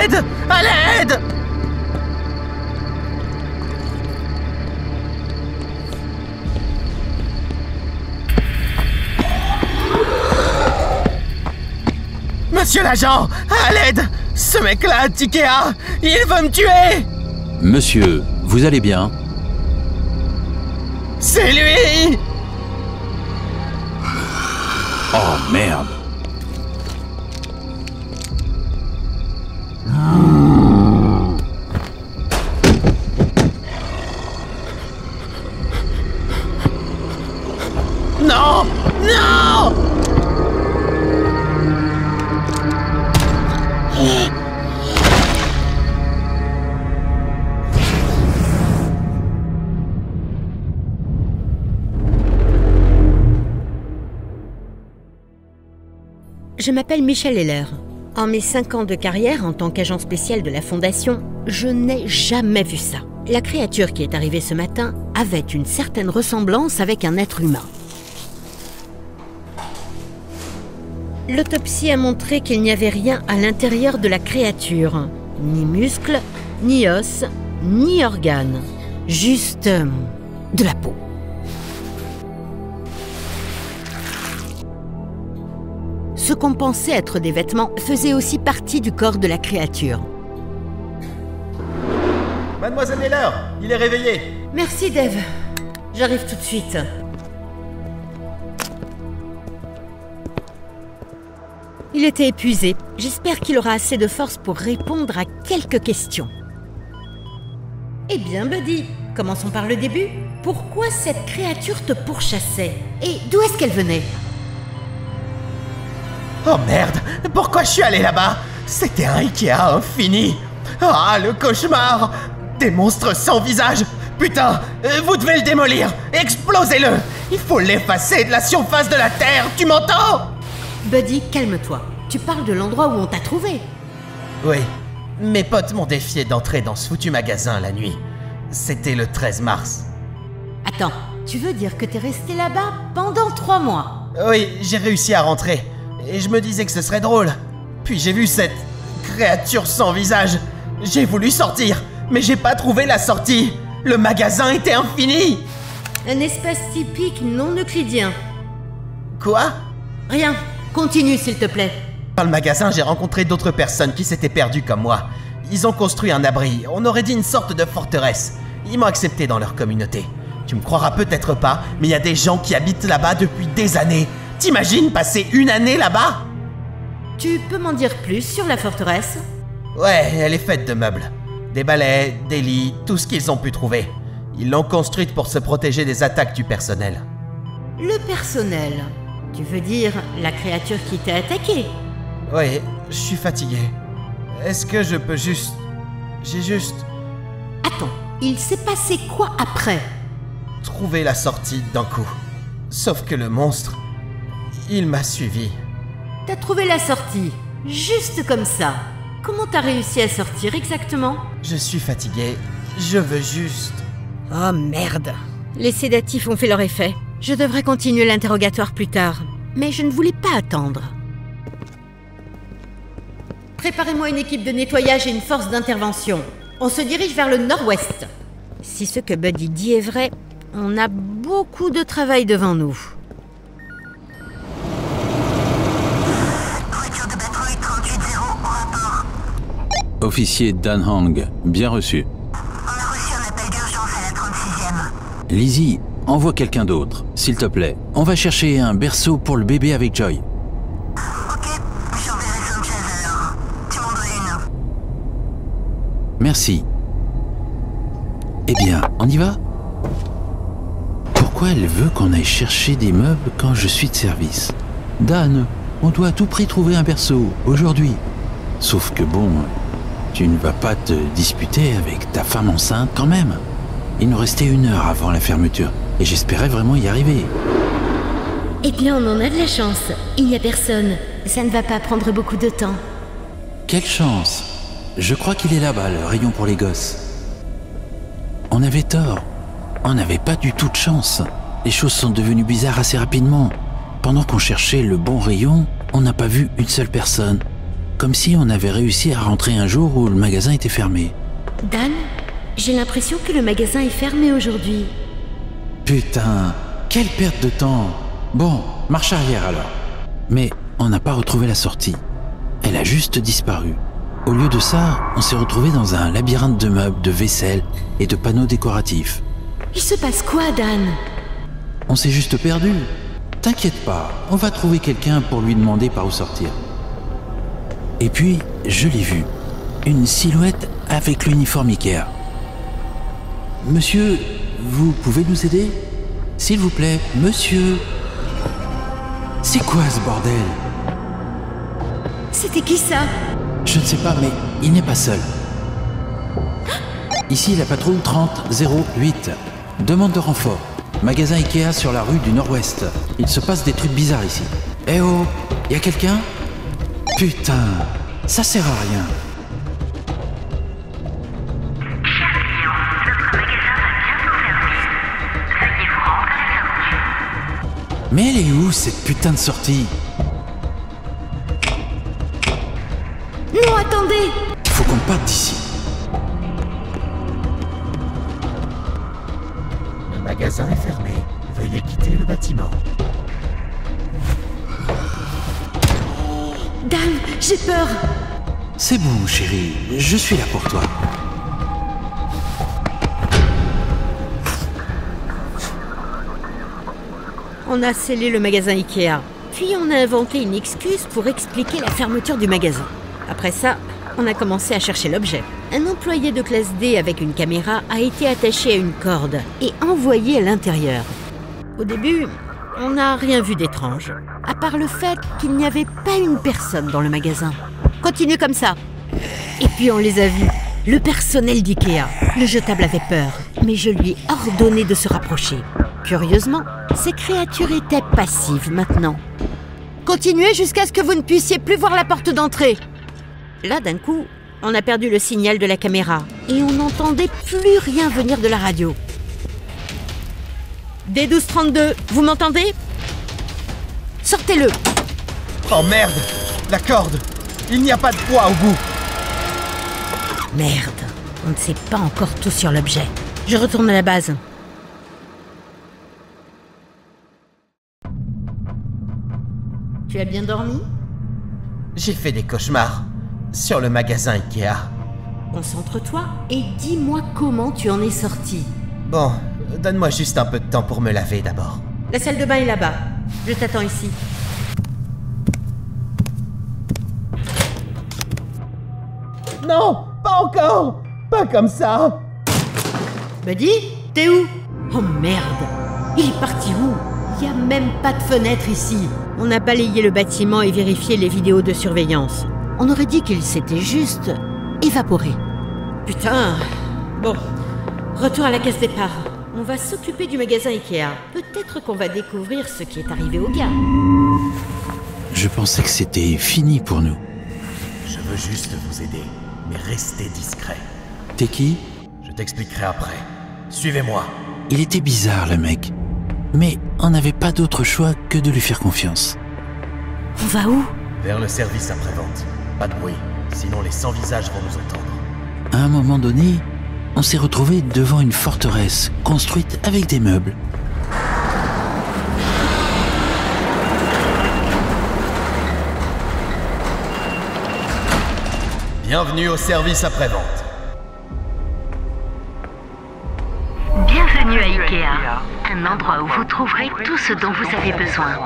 l'aide! À l'aide! Monsieur l'agent! À l'aide! Ce mec-là, Tikea! Il veut me tuer! Monsieur, vous allez bien? C'est lui! Oh merde! Non! Non! Je m'appelle Michelle Heller. En mes 5 ans de carrière en tant qu'agent spécial de la Fondation, je n'ai jamais vu ça. La créature qui est arrivée ce matin avait une certaine ressemblance avec un être humain. L'autopsie a montré qu'il n'y avait rien à l'intérieur de la créature. Ni muscles, ni os, ni organes. Juste de la peau. Ce qu'on pensait être des vêtements faisait aussi partie du corps de la créature. Mademoiselle Heller, il est réveillé. Merci, Dave. J'arrive tout de suite. Il était épuisé. J'espère qu'il aura assez de force pour répondre à quelques questions. Eh bien, Buddy, commençons par le début. Pourquoi cette créature te pourchassait? Et d'où est-ce qu'elle venait? Oh merde! Pourquoi je suis allé là-bas? C'était un Ikea infini! Ah, le cauchemar! Des monstres sans visage! Putain! Vous devez le démolir! Explosez-le! Il faut l'effacer de la surface de la Terre! Tu m'entends? Buddy, calme-toi. Tu parles de l'endroit où on t'a trouvé. Oui. Mes potes m'ont défié d'entrer dans ce foutu magasin la nuit. C'était le 13 mars. Attends, tu veux dire que t'es resté là-bas pendant 3 mois? Oui, j'ai réussi à rentrer. Et je me disais que ce serait drôle. Puis j'ai vu cette créature sans visage. J'ai voulu sortir, mais j'ai pas trouvé la sortie. Le magasin était infini. Un espace typique non euclidien. Quoi? Rien. Continue, s'il te plaît. Dans le magasin, j'ai rencontré d'autres personnes qui s'étaient perdues comme moi. Ils ont construit un abri, on aurait dit une sorte de forteresse. Ils m'ont accepté dans leur communauté. Tu me croiras peut-être pas, mais il y a des gens qui habitent là-bas depuis des années. T'imagines passer 1 année là-bas? Tu peux m'en dire plus sur la forteresse? Ouais, elle est faite de meubles. Des balais, des lits, tout ce qu'ils ont pu trouver. Ils l'ont construite pour se protéger des attaques du personnel. Le personnel? Tu veux dire la créature qui t'a attaqué? Oui, je suis fatigué. Est-ce que je peux juste... J'ai juste... Attends, il s'est passé quoi après? trouvé la sortie d'un coup. Sauf que le monstre... il m'a suivi. T'as trouvé la sortie, juste comme ça. Comment t'as réussi à sortir exactement? Je suis fatigué. Je veux juste... Oh merde. Les sédatifs ont fait leur effet. Je devrais continuer l'interrogatoire plus tard. Mais je ne voulais pas attendre. Préparez-moi une équipe de nettoyage et une force d'intervention. On se dirige vers le nord-ouest. Si ce que Buddy dit est vrai, on a beaucoup de travail devant nous. Voiture de patrouille 38-0 au rapport. Officier Dan Hang, bien reçu. On a reçu un appel d'urgence à la 36e. Lizzie, envoie quelqu'un d'autre, s'il te plaît. On va chercher un berceau pour le bébé avec Joy. Ok, j'enverrai Sanchez alors. Tu m'en dois une. Merci. Eh bien, on y va? Pourquoi elle veut qu'on aille chercher des meubles quand je suis de service? Dan, on doit à tout prix trouver un berceau, aujourd'hui. Sauf que bon, tu ne vas pas te disputer avec ta femme enceinte quand même. Il nous restait 1 heure avant la fermeture, et j'espérais vraiment y arriver. Eh bien, on en a de la chance. Il n'y a personne. Ça ne va pas prendre beaucoup de temps. Quelle chance! Je crois qu'il est là-bas, le rayon pour les gosses. On avait tort. On n'avait pas du tout de chance. Les choses sont devenues bizarres assez rapidement. Pendant qu'on cherchait le bon rayon, on n'a pas vu une seule personne. comme si on avait réussi à rentrer un jour où le magasin était fermé. Dan, j'ai l'impression que le magasin est fermé aujourd'hui. Putain, quelle perte de temps. Bon, marche arrière alors. Mais on n'a pas retrouvé la sortie. Elle a juste disparu. Au lieu de ça, on s'est retrouvé dans un labyrinthe de meubles, de vaisselle et de panneaux décoratifs. Il se passe quoi, Dan? On s'est juste perdu. T'inquiète pas, on va trouver quelqu'un pour lui demander par où sortir. Et puis, je l'ai vu. Une silhouette avec l'uniforme Ikea. Monsieur, vous pouvez nous aider? S'il vous plaît, monsieur. C'est quoi ce bordel? C'était qui ça? Je ne sais pas, mais il n'est pas seul. Ici, la patrouille 3008. Demande de renfort. Magasin Ikea sur la rue du Nord-Ouest. Il se passe des trucs bizarres ici. Eh oh, y a quelqu'un? Putain, ça sert à rien. Cher client, notre magasin va bientôt fermer. Veuillez vous rendre à la fermeture. Mais elle est où, cette putain de sortie? Non, attendez! Faut qu'on parte d'ici. Le magasin est fermé. Veuillez quitter le bâtiment. Dan, j'ai peur! C'est bon, chérie, je suis là pour toi. On a scellé le magasin Ikea. Puis on a inventé une excuse pour expliquer la fermeture du magasin. Après ça, on a commencé à chercher l'objet. Un employé de classe D avec une caméra a été attaché à une corde et envoyé à l'intérieur. Au début, on n'a rien vu d'étrange, à part le fait qu'il n'y avait pas une personne dans le magasin. Continue comme ça. Et puis on les a vus. Le personnel d'Ikea. Le jetable avait peur, mais je lui ai ordonné de se rapprocher. Curieusement, ces créatures étaient passives maintenant. Continuez jusqu'à ce que vous ne puissiez plus voir la porte d'entrée. Là, d'un coup, on a perdu le signal de la caméra et on n'entendait plus rien venir de la radio. D1232, vous m'entendez? Sortez-le! Oh merde! La corde! Il n'y a pas de poids au bout! Merde, on ne sait pas encore tout sur l'objet. Je retourne à la base. Tu as bien dormi? J'ai fait des cauchemars. Sur le magasin Ikea. Concentre-toi et dis-moi comment tu en es sorti. Bon, donne-moi juste un peu de temps pour me laver d'abord. La salle de bain est là-bas. Je t'attends ici. Non! Pas encore! Pas comme ça! Buddy, t'es où? Oh merde! Il est parti où? Il n'y a même pas de fenêtre ici. On a balayé le bâtiment et vérifié les vidéos de surveillance. On aurait dit qu'il s'était juste évaporé. Putain! Bon, retour à la case départ. On va s'occuper du magasin Ikea. Peut-être qu'on va découvrir ce qui est arrivé au gars. Je pensais que c'était fini pour nous. Je veux juste vous aider, mais restez discret. T'es qui? Je t'expliquerai après. Suivez-moi. Il était bizarre, le mec. Mais on n'avait pas d'autre choix que de lui faire confiance. On va où? Vers le service après-vente. Pas de bruit, sinon les sans-visages vont nous entendre. À un moment donné, on s'est retrouvé devant une forteresse construite avec des meubles. Bienvenue au service après-vente. Bienvenue à Ikea, un endroit où vous trouverez tout ce dont vous avez besoin.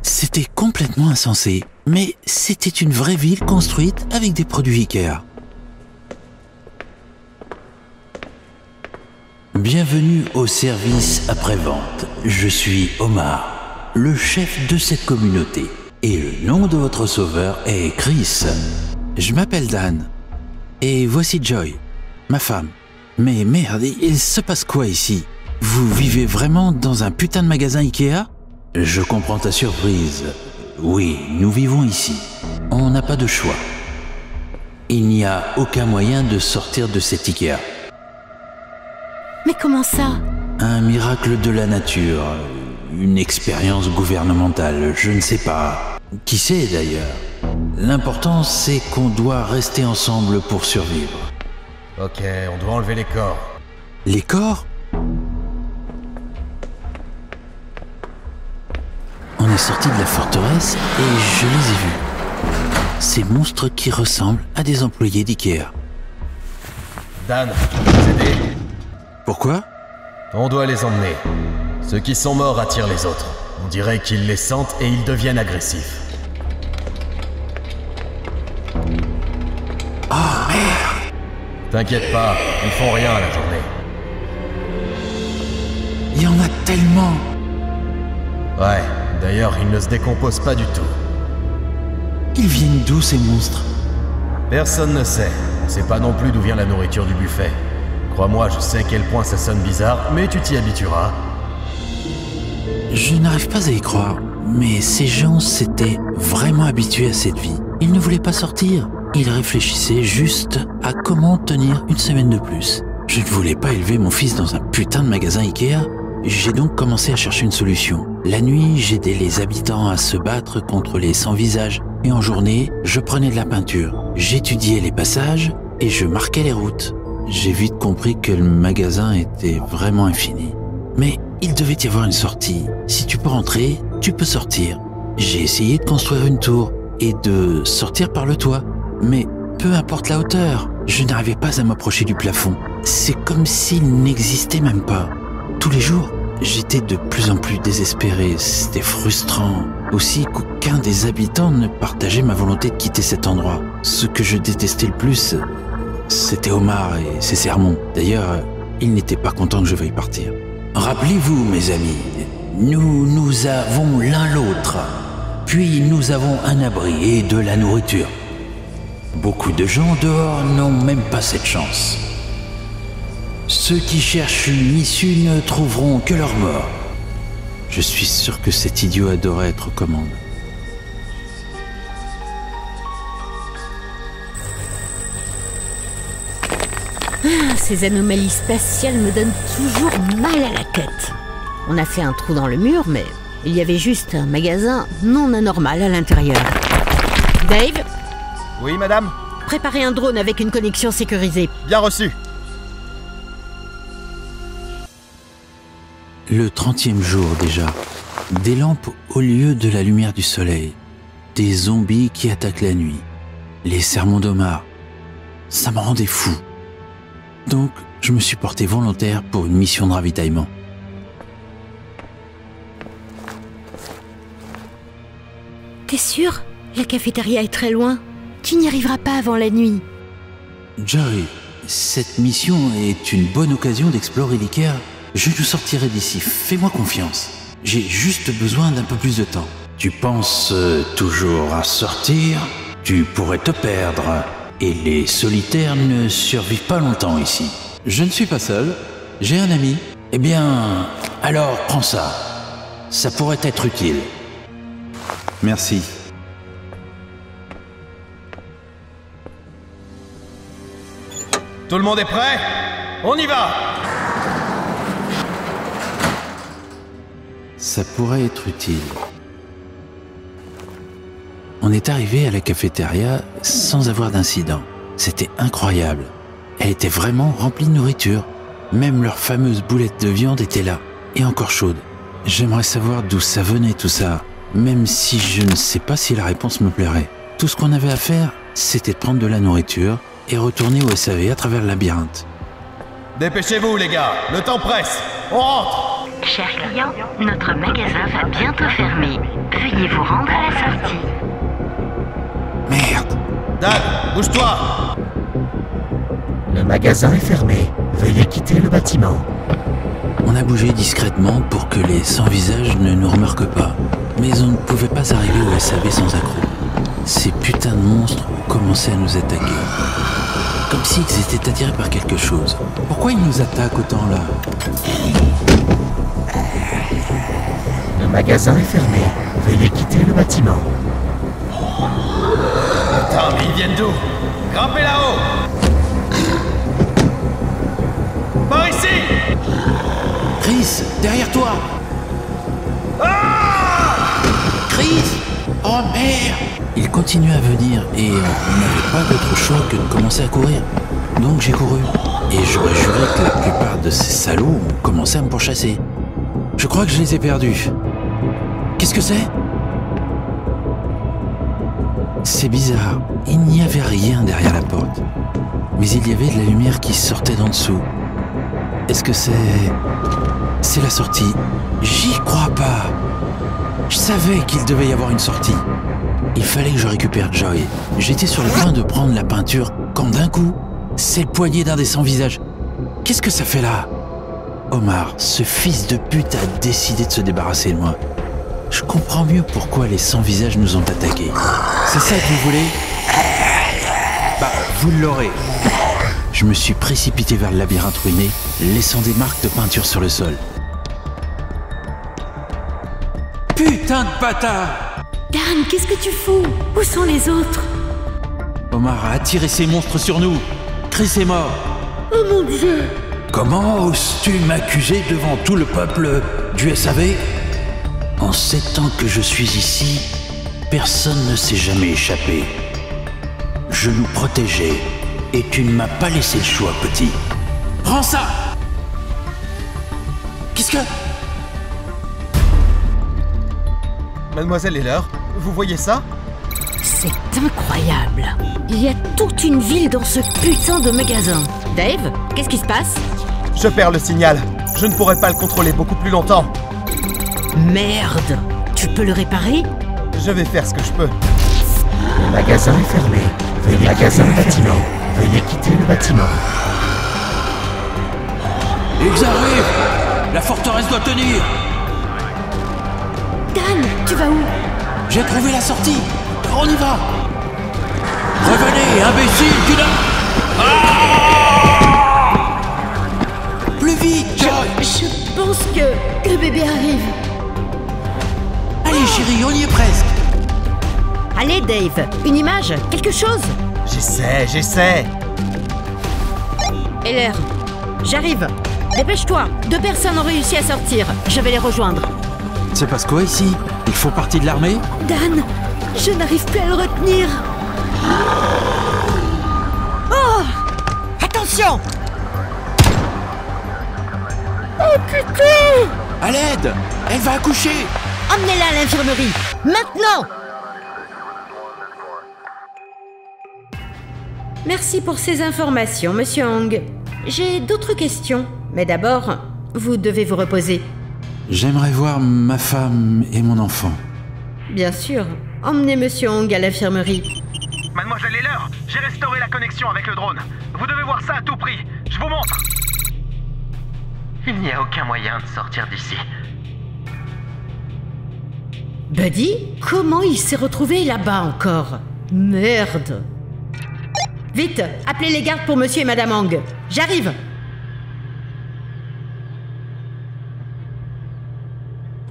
C'était complètement insensé, mais c'était une vraie ville construite avec des produits Ikea. Bienvenue au service après-vente. Je suis Omar, le chef de cette communauté. Et le nom de votre sauveur est Chris. Je m'appelle Dan. Et voici Joy, ma femme. Mais merde, il se passe quoi ici? Vous vivez vraiment dans un putain de magasin Ikea? Je comprends ta surprise. Oui, nous vivons ici. On n'a pas de choix. Il n'y a aucun moyen de sortir de cet Ikea. Mais comment ça? Un miracle de la nature, une expérience gouvernementale, je ne sais pas. Qui sait d'ailleurs? L'important c'est qu'on doit rester ensemble pour survivre. Ok, on doit enlever les corps. Les corps? On est sorti de la forteresse et je les ai vus. Ces monstres qui ressemblent à des employés d'Ikea. Dan, tu peux nous aider? Pourquoi? On doit les emmener. Ceux qui sont morts attirent les autres. On dirait qu'ils les sentent et ils deviennent agressifs. Oh merde! T'inquiète pas, ils font rien à la journée. Il y en a tellement! Ouais, d'ailleurs, ils ne se décomposent pas du tout. Ils viennent d'où ces monstres? Personne ne sait. On sait pas non plus d'où vient la nourriture du buffet. Crois-moi, je sais à quel point ça sonne bizarre, mais tu t'y habitueras. Je n'arrive pas à y croire, mais ces gens s'étaient vraiment habitués à cette vie. Ils ne voulaient pas sortir. Ils réfléchissaient juste à comment tenir une semaine de plus. Je ne voulais pas élever mon fils dans un putain de magasin Ikea. J'ai donc commencé à chercher une solution. La nuit, j'aidais les habitants à se battre contre les sans-visage. Et en journée, je prenais de la peinture. J'étudiais les passages et je marquais les routes. J'ai vite compris que le magasin était vraiment infini. Mais il devait y avoir une sortie. Si tu peux rentrer, tu peux sortir. J'ai essayé de construire une tour et de sortir par le toit. Mais peu importe la hauteur, je n'arrivais pas à m'approcher du plafond. C'est comme s'il n'existait même pas. Tous les jours, j'étais de plus en plus désespéré. C'était frustrant. Aussi qu'aucun des habitants ne partageait ma volonté de quitter cet endroit. Ce que je détestais le plus, c'était Omar et ses sermons. D'ailleurs, il n'était pas content que je veuille partir. Rappelez-vous, mes amis, nous avons l'un l'autre. Puis nous avons un abri et de la nourriture. Beaucoup de gens dehors n'ont même pas cette chance. Ceux qui cherchent une issue ne trouveront que leur mort. Je suis sûr que cet idiot adorait être aux commandes. Ces anomalies spatiales me donnent toujours mal à la tête. On a fait un trou dans le mur, mais il y avait juste un magasin non anormal à l'intérieur. Dave, Oui, madame? préparez un drone avec une connexion sécurisée. Bien reçu. Le 30e jour déjà. Des lampes au lieu de la lumière du soleil. Des zombies qui attaquent la nuit. Les sermons d'Omar. Ça me rendait fou. Donc, je me suis porté volontaire pour une mission de ravitaillement. T'es sûr? La cafétéria est très loin. Tu n'y arriveras pas avant la nuit. Jerry, cette mission est une bonne occasion d'explorer l'Ikea. Je nous sortirai d'ici, fais-moi confiance. J'ai juste besoin d'un peu plus de temps. Tu penses toujours à sortir? Tu pourrais te perdre. Et les solitaires ne survivent pas longtemps ici. Je ne suis pas seul, j'ai un ami. Eh bien, alors prends ça. Ça pourrait être utile. Merci. Tout le monde est prêt? On y va! Ça pourrait être utile. On est arrivé à la cafétéria sans avoir d'incident. C'était incroyable. Elle était vraiment remplie de nourriture. Même leurs fameuses boulettes de viande étaient là, et encore chaudes. J'aimerais savoir d'où ça venait tout ça, même si je ne sais pas si la réponse me plairait. Tout ce qu'on avait à faire, c'était de prendre de la nourriture et retourner au SAV à travers le labyrinthe. Dépêchez-vous, les gars, le temps presse. On rentre! Chers clients, notre magasin va bientôt fermer. Veuillez vous rendre à la sortie. Merde! Dan, bouge-toi! Le magasin est fermé. Veuillez quitter le bâtiment. On a bougé discrètement pour que les sans-visages ne nous remarquent pas. Mais on ne pouvait pas arriver au SAV sans accroc. Ces putains de monstres commençaient à nous attaquer. Comme s'ils étaient attirés par quelque chose. Pourquoi ils nous attaquent autant là? Le magasin est fermé. Veuillez quitter le bâtiment. Attends, mais ils viennent d'où? Grimpez là-haut! Par ici! Chris, derrière toi! Chris! Oh merde! Il continuait à venir et on n'avait pas d'autre choix que de commencer à courir. Donc j'ai couru. Et j'aurais juré que la plupart de ces salauds ont commencé à me pourchasser. Je crois que je les ai perdus. Qu'est-ce que c'est? C'est bizarre. Il n'y avait rien derrière la porte. Mais il y avait de la lumière qui sortait d'en dessous. Est-ce que c'est la sortie? J'y crois pas. Je savais qu'il devait y avoir une sortie. Il fallait que je récupère Joy. J'étais sur le point de prendre la peinture quand d'un coup, c'est le poignet d'un des sans-visages. Qu'est-ce que ça fait là? Omar, ce fils de pute a décidé de se débarrasser de moi. Je comprends mieux pourquoi les sans-visages nous ont attaqués. C'est ça que vous voulez? Bah, vous l'aurez. Je me suis précipité vers le labyrinthe ruiné, laissant des marques de peinture sur le sol. Putain de bâtard! Dan, qu'est-ce que tu fous? Où sont les autres? Omar a attiré ces monstres sur nous. Chris est mort. Oh mon Dieu! Comment oses-tu m'accuser devant tout le peuple du SAV? En 7 ans que je suis ici, personne ne s'est jamais échappé. Je nous protégeais et tu ne m'as pas laissé le choix, petit. Prends ça! Qu'est-ce que... Mademoiselle Heller, vous voyez ça? C'est incroyable! Il y a toute une ville dans ce putain de magasin. Dave, qu'est-ce qui se passe? Je perds le signal. Je ne pourrai pas le contrôler beaucoup plus longtemps. Merde! Tu peux le réparer? Je vais faire ce que je peux. Le magasin est fermé. Veuillez quitter le bâtiment. Veuillez quitter le bâtiment. Ils arrivent! La forteresse doit tenir! Dan, tu vas où? J'ai trouvé la sortie! On y va! Revenez, imbécile, tu n'as... Plus vite, Joy! Je pense que le bébé arrive. Allez, chérie, on y est presque! Allez, Dave, une image, quelque chose? J'essaie. Heller, j'arrive. Dépêche-toi, 2 personnes ont réussi à sortir. Je vais les rejoindre. C'est passe quoi ici? Il faut partie de l'armée? Dan, je n'arrive plus à le retenir. Oh! Attention! Oh putain! À l'aide! Elle va accoucher! Emmenez-la à l'infirmerie, maintenant! Merci pour ces informations, Monsieur Hong. J'ai d'autres questions, mais d'abord, vous devez vous reposer. J'aimerais voir ma femme et mon enfant. Bien sûr, emmenez Monsieur Hong à l'infirmerie. Mademoiselle Heller, j'ai restauré la connexion avec le drone. Vous devez voir ça à tout prix. Je vous montre. Il n'y a aucun moyen de sortir d'ici. Buddy, comment il s'est retrouvé là-bas encore? Merde! Vite, appelez les gardes pour Monsieur et Madame Hong. J'arrive!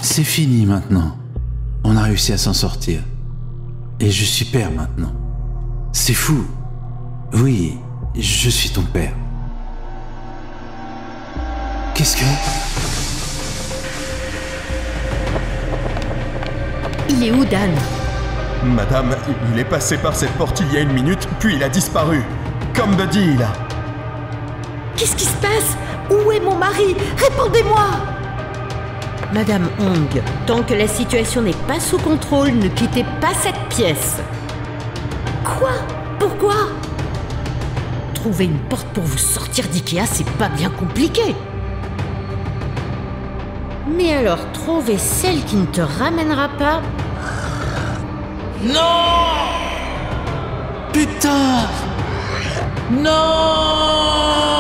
C'est fini maintenant. On a réussi à s'en sortir. Et je suis père maintenant. C'est fou. Oui, je suis ton père. Qu'est-ce que... Il est où, Dan? Madame, il est passé par cette porte il y a 1 minute, puis il a disparu. Comme Buddy, là. Qu'est-ce qui se passe? Où est mon mari? Répondez-moi! Madame Hong, tant que la situation n'est pas sous contrôle, ne quittez pas cette pièce. Quoi? Pourquoi? Trouver une porte pour vous sortir d'IKEA, c'est pas bien compliqué. Mais alors, trouver celle qui ne te ramènera pas... Non! Putain! Non!